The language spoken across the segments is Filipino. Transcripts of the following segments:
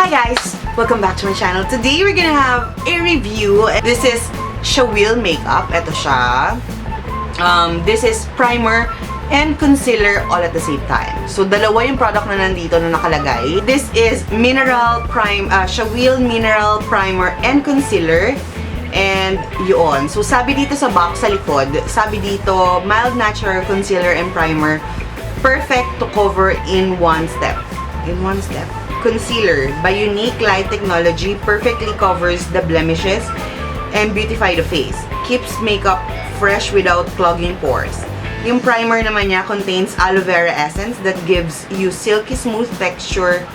Hi guys! Welcome back to my channel. Today we're gonna have a review. This is Shawil Makeup. Ito siya. This is primer and concealer all at the same time. So, dalawa yung product na nandito na nakalagay. This is Shawil Mineral Primer and Concealer. And yun. So, sabi dito sa box sa likod, sabi dito, mild natural concealer and primer. Perfect to cover in one step. In one step. Concealer by Unique Light Technology perfectly covers the blemishes and beautify the face. Keeps makeup fresh without clogging pores. Yung primer naman niya contains aloe vera essence that gives you silky smooth texture,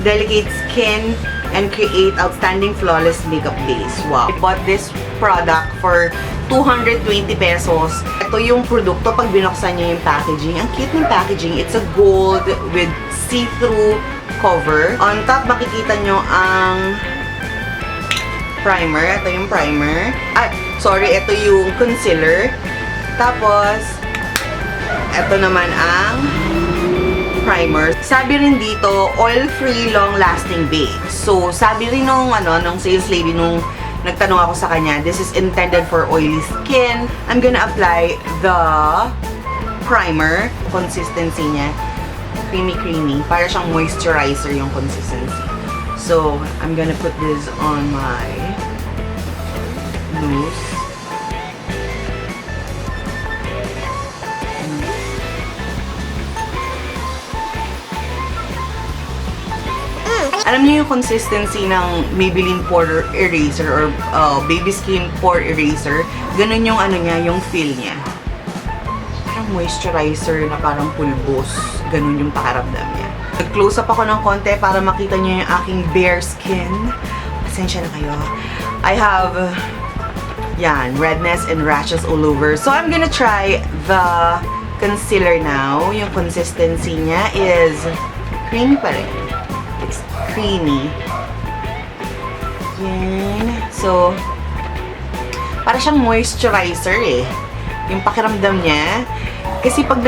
delicate skin, and create outstanding flawless makeup base. Wow! I bought this product for 220 pesos. Ito yung produkto pag binuksan niyo yung packaging. Ang cute ng packaging. It's a gold with see-through cover. On top, makikita nyo ang primer. Ito yung primer. Ito yung concealer. Tapos, ito naman ang primer. Sabi rin dito, oil-free, long-lasting base. So, sabi rin nung sales lady nung nagtanong ako sa kanya, this is intended for oily skin. I'm gonna apply the primer. Consistency niya. Creamy. Para siyang moisturizer yung consistency. So, I'm gonna put this on my nose. Alam niyo yung consistency ng Maybelline Pore Eraser or Baby Skin Pore Eraser? Ganun yung yung feel niya. Parang moisturizer na parang pulbos. Ganun yung pakaramdam niya. Nag-close up ako ng konti para makita niyo yung aking bare skin. Pasensya na kayo. I have, redness and rashes all over. So, I'm gonna try the concealer now. Yung consistency niya is creamy pa rin. It's creamy. Yan. So, para siyang moisturizer eh. Yung pakiramdam niya. Kasi pag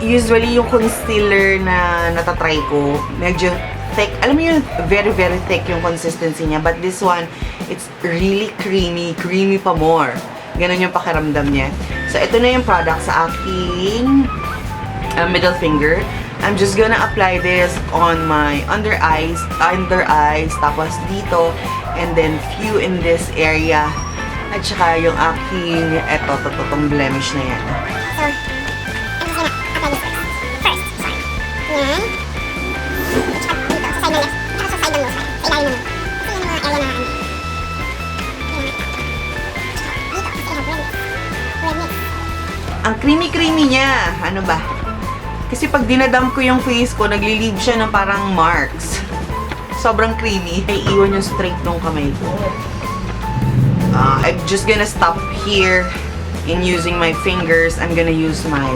usually yung concealer na natatry ko, medyo thick. Alam mo yung very thick yung consistency niya. But this one, it's really creamy. Creamy pa more. Ganun yung pakiramdam niya. So, ito na yung product sa aking middle finger. I'm just gonna apply this on my under eyes, tapos dito, and then few in this area. At saka yung aking, totong blemish na yan. Ang creamy niya. Ano ba? Kasi pag dinadump ko yung face ko, nagli-leave siya ng parang marks. Sobrang creamy. Ay, iwan yung straight nung kamay ko. I'm just gonna stop here in using my fingers. I'm gonna use my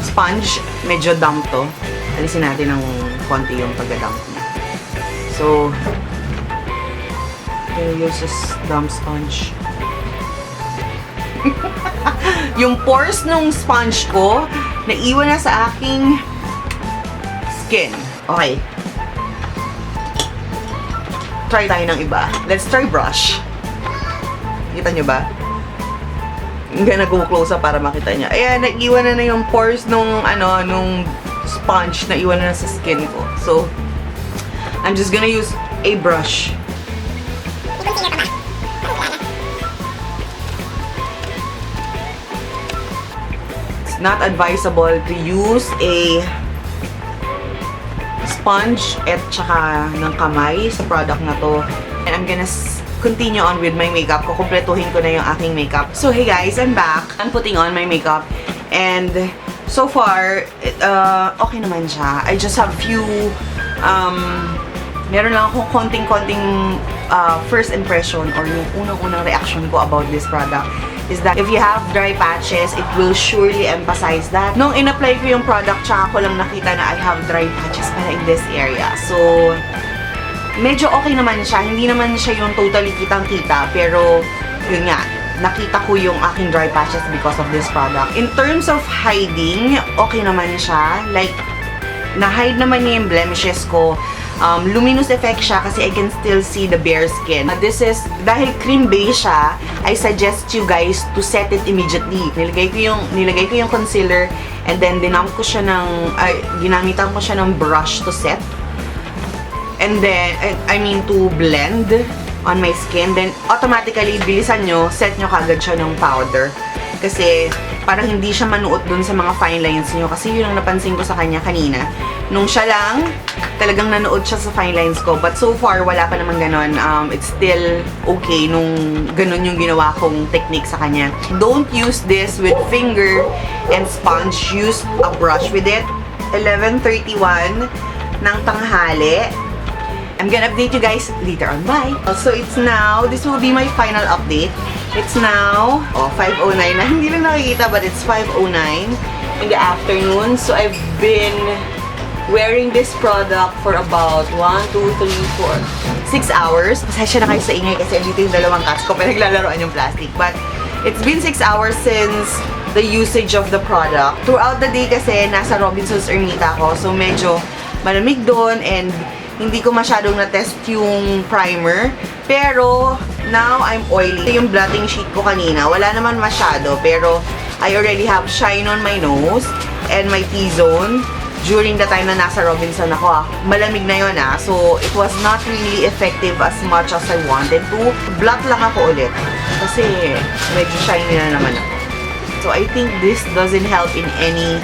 sponge. Medyo damp to. Alisin natin ng konti yung pagka-damp niya. So, I'm gonna use this damp sponge. Yung pores nung sponge ko, naiwan na sa aking skin. Okay. Try tayo ng iba. Let's try brush. Kita nyo ba? I'm gonna go close up para makita nyo. Ayan, naiwan na yung pores nung, nung sponge na iwan na sa skin ko. So, I'm just gonna use a brush. It's not advisable to use a sponge at saka ng kamay sa product na to. And I'm gonna continue on with my makeup. Kukumpletuhin ko na yung aking makeup. So, hey guys, I'm back. I'm putting on my makeup. And so far, okay naman siya. I just have few, meron lang akong konting-konting first impression or yung unang-unang reaction ko about this product is that if you have dry patches, it will surely emphasize that. Nung in-apply ko yung product, tsaka ko lang nakita na I have dry patches pala in this area. So, medyo okay naman siya. Hindi naman siya yung totally kitang-kita, pero yun nga, nakita ko yung aking dry patches because of this product. In terms of hiding, okay naman siya. Like, na-hide naman niya yung blemishes ko. Luminous effect siya kasi I can still see the bare skin. This is, dahil cream base siya, I suggest you guys to set it immediately. Nilagay ko yung concealer and then ginamitan ko siya ng brush to set. And then, to blend on my skin. Then, automatically, bilisan nyo, set nyo kagad siya ng powder. Kasi, parang hindi siya manuot dun sa mga fine lines nyo. Kasi yun ang napansin ko sa kanya kanina. Nung siya lang, talagang nanuot siya sa fine lines ko. But so far, wala pa naman ganon. It's still okay nung ganon yung ginawa kong technique sa kanya. Don't use this with finger and sponge. Use a brush with it. 11:31 ng tanghali. I'm gonna update you guys later on. Bye! So it's now, this will be my final update. It's now, 5:09 na. Hindi lang nakikita, but it's 5:09 in the afternoon. So I've been wearing this product for about 6 hours. Pasensya na kayo sa ingay kasi dito yung dalawang cats ko, pinaglalaroan yung plastic. But it's been 6 hours since the usage of the product. Throughout the day kasi, nasa Robinsons Ermita ako. So medyo malamig doon and hindi ko masyadong na-test yung primer. Pero, now I'm oily. Yung blotting sheet ko kanina, wala naman masyado. Pero, I already have shine on my nose and my T-zone during the time na nasa Robinson ako. Malamig na yun So, it was not really effective as much as I wanted to. Blot lang ako ulit. Kasi, medyo shiny na naman ako. So, I think this doesn't help in any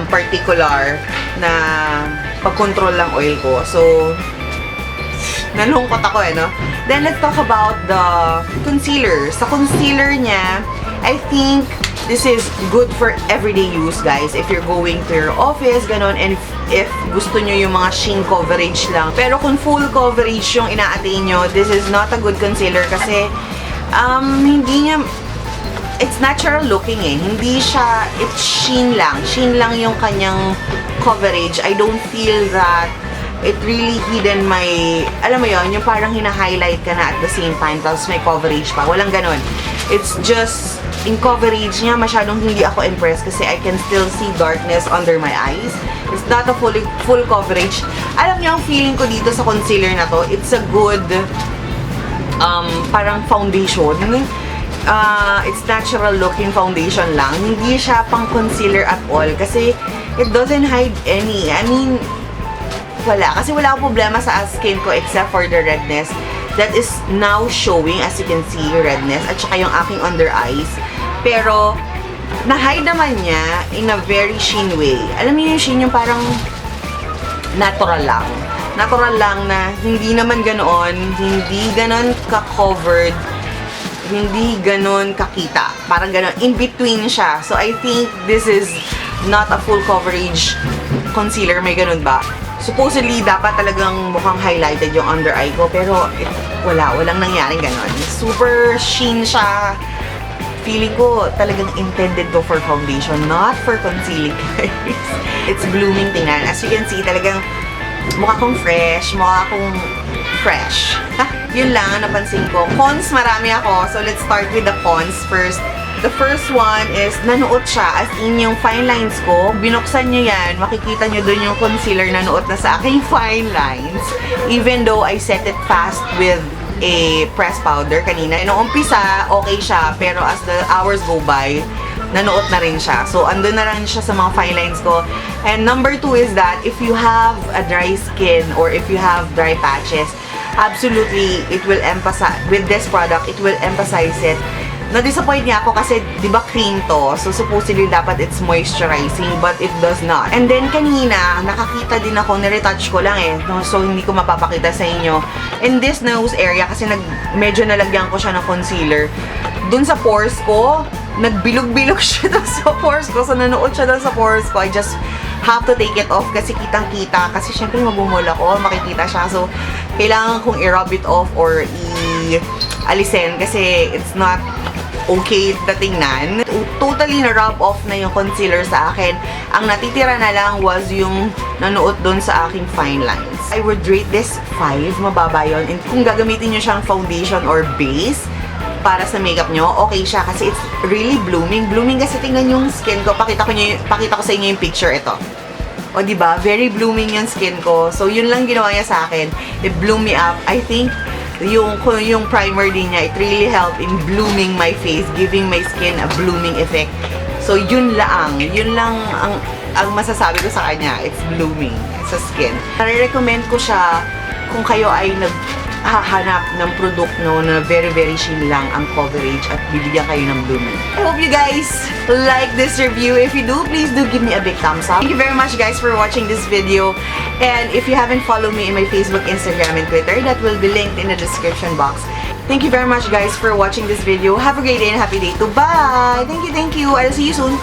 particular na pag-control lang oil ko. So, nalungkot ako no? Then, let's talk about the concealer. Sa concealer niya, I think this is good for everyday use, guys. If you're going to your office, ganon, and if gusto nyo yung mga sheen coverage lang. Pero kung full coverage yung ina-attain nyo, this is not a good concealer kasi hindi niya, it's natural looking Hindi siya, it's sheen lang. Sheen lang yung kanyang coverage. I don't feel that it really hidden my, alam mo yon, yung parang hina-highlight ka na at the same time, tapos may coverage pa. Walang ganon. It's just, in coverage niya, masyadong hindi ako impressed kasi I can still see darkness under my eyes. It's not a full coverage. Alam niyo, ang feeling ko dito sa concealer na to, it's a good, parang foundation. It's natural looking foundation lang. Hindi siya pang concealer at all kasi it doesn't hide any. I mean, wala. Kasi wala akong problema sa skin ko except for the redness that is now showing, as you can see, redness at saka yung aking under eyes. Pero, na-hide naman niya in a very sheen way. Alam niyo yung sheen, yung parang natural lang. Natural lang na hindi naman ganoon, hindi ganon ka-covered, hindi ganon kakita. Parang ganon, in between siya. So, I think this is not a full coverage concealer. May ganon ba? Supposedly, dapat talagang mukhang highlighted yung under eye ko. Pero, walang nangyaring ganon. Super sheen siya. Feeling ko talagang intended to for foundation, not for concealing, guys. It's blooming tingnan. As you can see, talagang mukha kong fresh, Yun lang ang napansin ko. Cons, marami ako. So, let's start with the cons first. The first one is, nanuot siya. As in, yung fine lines ko, binuksan nyo yan, makikita nyo dun yung concealer nanuot na sa aking fine lines. Even though I set it fast with a pressed powder kanina. Noong umpisa, okay siya. Pero as the hours go by, nanuot na rin siya. So, andun na rin siya sa mga fine lines ko. And number 2 is that if you have a dry skin or if you have dry patches, absolutely, it will emphasize, with this product, it will emphasize it. Na-disappoint niya ako kasi, di ba cream to? So, supposedly, dapat it's moisturizing, but it does not. And then, kanina, nakakita din ako, niretouch ko lang So, hindi ko mapapakita sa inyo. In this nose area, kasi medyo nalagyan ko siya ng concealer. Dun sa pores ko, nagbilog-bilog siya dun sa pores ko. So, nanood siya dun sa pores ko. I just have to take it off kasi kitang-kita. Kasi, syempre, mabumol ako, makikita siya. So, kailangan kong i-rub it off or i-alisin kasi it's not okay na tingnan. Totally na-rub off na yung concealer sa akin. Ang natitira na lang was yung nanuot doon sa aking fine lines. I would rate this 5. Mababa yun. And kung gagamitin nyo siyang foundation or base para sa makeup nyo, okay siya kasi it's really blooming. Blooming kasi tingnan yung skin ko. Pakita ko sa inyo yung picture. Ito. O, diba? Very blooming yung skin ko. So, yun lang ginawa niya sa akin. It blew me up. I think, yung primer din niya, it really helped in blooming my face, giving my skin a blooming effect. So, yun lang ang masasabi ko sa kanya. It's blooming sa skin. Nare-recommend ko siya kung kayo ay naghahanap ng product na very, very sheen lang ang coverage at bibigyan kayo ng blooming. I hope you guys like this review. If you do, please do give me a big thumbs up. Thank you very much, guys, for watching this video. And if you haven't followed me in my Facebook, Instagram, and Twitter, that will be linked in the description box. Thank you very much, guys, for watching this video. Have a great day and happy day too. Bye! Thank you, thank you. I'll see you soon.